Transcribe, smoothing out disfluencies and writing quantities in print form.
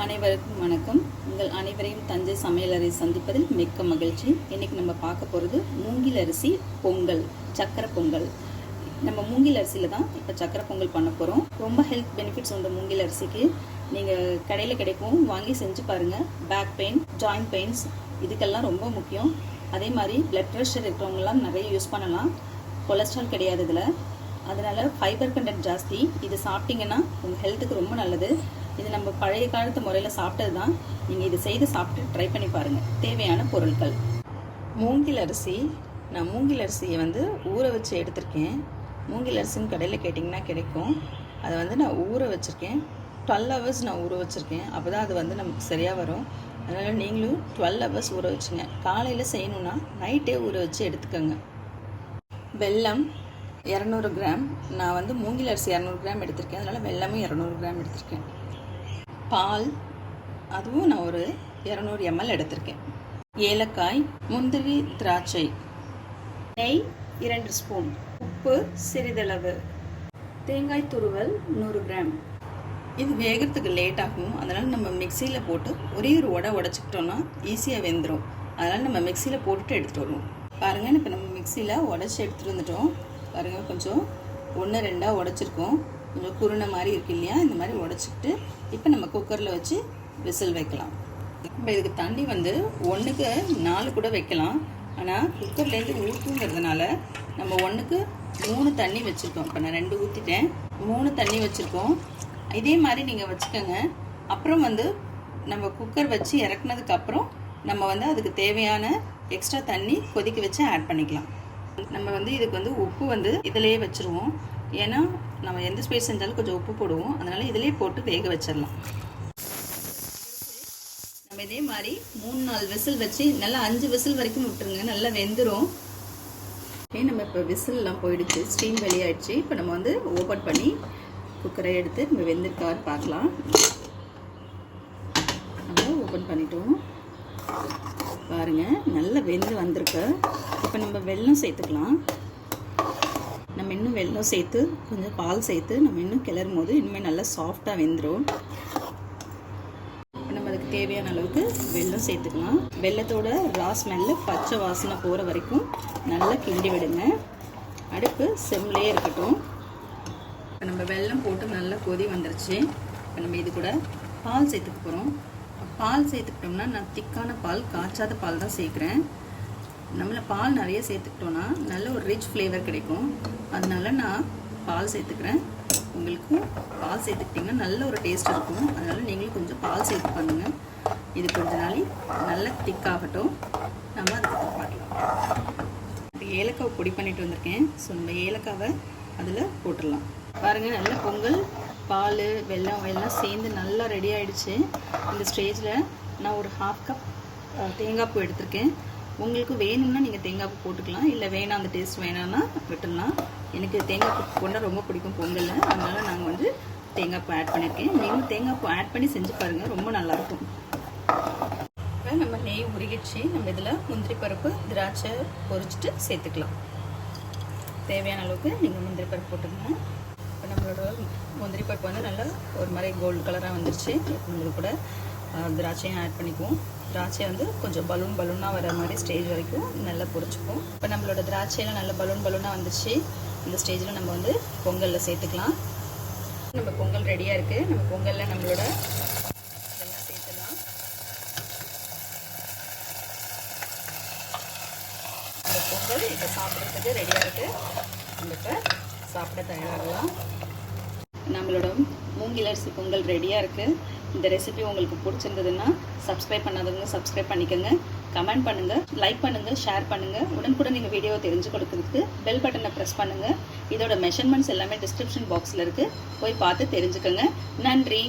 அனைவருக்கும் வணக்கம். உங்கள் அனைவரையும் தஞ்சை சமையலறை சந்திப்பதில் மிக்க மகிழ்ச்சி. இன்றைக்கி நம்ம பார்க்க போகிறது மூங்கில் அரிசி பொங்கல், சக்கரை பொங்கல். நம்ம மூங்கில் அரிசியில் தான் இப்போ சக்கரை பொங்கல் பண்ண போகிறோம். ரொம்ப ஹெல்த் பெனிஃபிட்ஸ் உண்டு மூங்கில் அரிசிக்கு. நீங்கள் கடையில் கிடைக்கும், வாங்கி செஞ்சு பாருங்கள். பேக் பெயின், ஜாயிண்ட் பெயின்ஸ் இதுக்கெல்லாம் ரொம்ப முக்கியம். அதே மாதிரி பிளட் ப்ரெஷர் இருக்கிறவங்கலாம் நிறைய யூஸ் பண்ணலாம். கொலஸ்ட்ரால் கிடையாது இதில், அதனால் ஃபைபர் கண்டென்ட் ஜாஸ்தி. இது சாப்பிட்டிங்கன்னா உங்கள் ஹெல்த்துக்கு ரொம்ப நல்லது. இது நம்ம பழைய காலத்து முறையில் சாப்பிட்டது தான். நீங்கள் இது செய்து சாப்பிட்டு ட்ரை பண்ணி பாருங்கள். தேவையான பொருட்கள்: மூங்கில் அரிசி. நான் மூங்கில் அரிசியை ஊற வச்சு எடுத்திருக்கேன். மூங்கில் அரிசின்னு கடையில் கேட்டிங்கன்னா கிடைக்கும். அதை நான் ஊற வச்சுருக்கேன். 12 hours நான் ஊற வச்சுருக்கேன். அப்போ தான் அது நமக்கு சரியாக வரும். அதனால் நீங்களும் 12 hours ஊற வச்சுங்க. காலையில் செய்யணுன்னா நைட்டே ஊற வச்சு எடுத்துக்கோங்க. வெல்லம் 200 கிராம். நான் மூங்கில் அரிசி 200 கிராம் எடுத்திருக்கேன். அதனால் வெல்லமும் 200 கிராம் எடுத்திருக்கேன். பால், அதுவும் நான் ஒரு 200 ml எடுத்திருக்கேன். ஏலக்காய், முந்திரி, திராட்சை, நெய் 2 ஸ்பூன், உப்பு சிறிதளவு, தேங்காய் துருவல் 100 கிராம். இது வேகிறதுக்கு லேட் ஆகும். அதனால் நம்ம மிக்சியில் போட்டு ஒரே ஒரு உடைச்சிக்கிட்டோன்னா ஈஸியாக வெந்துடும். அதனால் நம்ம மிக்சியில் போட்டுட்டு எடுத்துகிட்டு வருவோம். பாருங்கள், இப்போ நம்ம மிக்சியில் உடச்சி எடுத்துகிட்டு வந்துட்டோம். பாருங்கள், கொஞ்சம் 1-2 உடைச்சிருக்கோம். கொஞ்சம் குருணை மாதிரி இருக்கு இல்லையா, இந்த மாதிரி உடச்சிக்கிட்டு இப்போ நம்ம குக்கரில் வச்சு விசில் வைக்கலாம். இப்போ இதுக்கு தண்ணி 1க்கு 4 கூட வைக்கலாம். ஆனால் குக்கர்லேருந்து ஊற்றுங்கிறதுனால நம்ம 1க்கு 3 தண்ணி வச்சுருக்கோம். இப்போ நான் 2 ஊற்றிட்டேன், 3 தண்ணி வச்சுருக்கோம். இதே மாதிரி நீங்கள் வச்சுக்கோங்க. அப்புறம் நம்ம குக்கர் வச்சு இறக்குனதுக்கப்புறம் நம்ம அதுக்கு தேவையான எக்ஸ்ட்ரா தண்ணி கொதிக்க வச்சு ஆட் பண்ணிக்கலாம். நம்ம இதுக்கு உப்பு இதிலேயே வச்சுருவோம். ஏன்னா நம்ம எந்த ஸ்வீட் செஞ்சாலும் கொஞ்சம் உப்பு போடுவோம். அதனால் இதிலே போட்டு வேக வச்சிடலாம். நம்ம இதே மாதிரி 3-4 விசில் வச்சு நல்லா 5 விசில் வரைக்கும் விட்டுருங்க. நல்லா வெந்துடும். நம்ம இப்போ விசில்லாம் போயிடுச்சு, ஸ்டீம் வெளியாயிடுச்சு. இப்போ நம்ம ஓப்பன் பண்ணி குக்கரை எடுத்து நம்ம வெந்திருக்காரு பார்க்கலாம். நம்ம ஓப்பன் பண்ணிட்டோம். பாருங்கள், நல்லா வெந்து வந்திருக்கு. இப்போ நம்ம வெல்லம் சேர்த்துக்கலாம். நம்ம இன்னும் வெல்லம் சேர்த்து கொஞ்சம் பால் சேர்த்து நம்ம இன்னும் கிளறும் போது இனிமேல் நல்லா சாஃப்டாக வெந்துடும். நம்ம அதுக்கு தேவையான அளவுக்கு வெல்லம் சேர்த்துக்கலாம். வெல்லத்தோட ரா ஸ்மெல்லு பச்சை வாசனை போகிற வரைக்கும் நல்லா கிண்டி விடுங்க. அடுப்பு சிம்லேயே இருக்கட்டும். இப்போ நம்ம வெல்லம் போட்டு நல்லா கொதி வந்துருச்சு. இப்போ நம்ம இது கூட பால் சேர்த்துக்க போகிறோம். பால் சேர்த்துக்கிட்டோம்னா நான் திக்கான பால், காய்ச்சாத பால் தான் சேர்க்குறேன். நம்மளை பால் நிறைய சேர்த்துக்கிட்டோன்னா நல்ல ஒரு ரிச் ஃப்ளேவர் கிடைக்கும். அதனால நான் பால் சேர்த்துக்கிறேன். உங்களுக்கும் பால் சேர்த்துக்கிட்டிங்கன்னா நல்ல ஒரு டேஸ்ட் இருக்கும். அதனால் நீங்களும் கொஞ்சம் பால் சேர்த்து பண்ணுங்கள். இது கொஞ்ச நாள் நல்லா திக்காகட்டும். நம்ம அதுக்கு பார்க்கலாம். இப்போ ஏலக்காவை பொடி பண்ணிட்டு வந்திருக்கேன். ஸோ நம்ம ஏலக்காவை அதில் போட்டுடலாம். பாருங்கள், நல்ல பொங்கல், பால், வெல்லம் எல்லாம் சேர்ந்து நல்லா ரெடி ஆகிடுச்சு. இந்த ஸ்டேஜில் நான் ஒரு 1/2 கப் தேங்காய் பூ எடுத்திருக்கேன். உங்களுக்கு வேணும்னா நீங்கள் தேங்காய் பூ போட்டுக்கலாம். இல்லை வேணாம், அந்த டேஸ்ட் வேணான்னா விட்டுடலாம். எனக்கு தேங்காய் பூ போட்டால் ரொம்ப பிடிக்கும் பொங்கலில். அதனால் நாங்கள் தேங்காய் பூ ஆட் பண்ணியிருக்கேன். நீங்களும் தேங்காய் பூ ஆட் பண்ணி செஞ்சு பாருங்கள், ரொம்ப நல்லாயிருக்கும். இப்போ நம்ம நெய் உருகிடுச்சு. நம்ம இதில் முந்திரி பருப்பு, திராட்சை பொரிச்சிட்டு சேர்த்துக்கலாம். தேவையான அளவுக்கு நீங்கள் முந்திரி பருப்பு போட்டுக்கங்க. இப்போ நம்மளோட முந்திரி பருப்பு நல்லா ஒரு மாதிரி கோல்டு கலராக வந்துருச்சு. நம்மளுக்கு கூட திராட்சையும் ஆட் பண்ணிக்குவோம். திராட்சை கொஞ்சம் பலூனாக வர மாதிரி ஸ்டேஜ் வரைக்கும் நல்லா பொரிச்சுப்போம். இப்போ நம்மளோட திராட்சையெல்லாம் நல்லா பலூனாக வந்துருச்சு. இந்த ஸ்டேஜில் நம்ம பொங்கலில் சேர்த்துக்கலாம். நம்ம பொங்கல் ரெடியாக இருக்குது. நம்ம பொங்கலில் நம்மளோட இதெல்லாம் சேர்த்துக்கலாம். இந்த பொங்கல் இப்போ சாப்பிட்றதுக்கு ரெடியாக இருக்குது. நம்ம இப்போ சாப்பிட தயாராகலாம். நம்மளோட மூங்கில் அரிசி பொங்கல் ரெடியாக இருக்குது. இந்த ரெசிபி உங்களுக்கு பிடிச்சிருந்ததுன்னா சப்ஸ்கிரைப் பண்ணாதவங்க சப்ஸ்கிரைப் பண்ணிக்கோங்க. கமெண்ட் பண்ணுங்கள், லைக் பண்ணுங்கள், ஷேர் பண்ணுங்கள். உடனுக்குடன் நீங்கள் வீடியோவை தெரிஞ்சு கொடுக்கறதுக்கு பெல் பட்டனை ப்ரெஸ் பண்ணுங்கள். இதோட மெஷர்மெண்ட்ஸ் எல்லாமே டிஸ்கிரிப்ஷன் பாக்ஸில் இருக்குது. போய் பார்த்து தெரிஞ்சுக்கோங்க. நன்றி.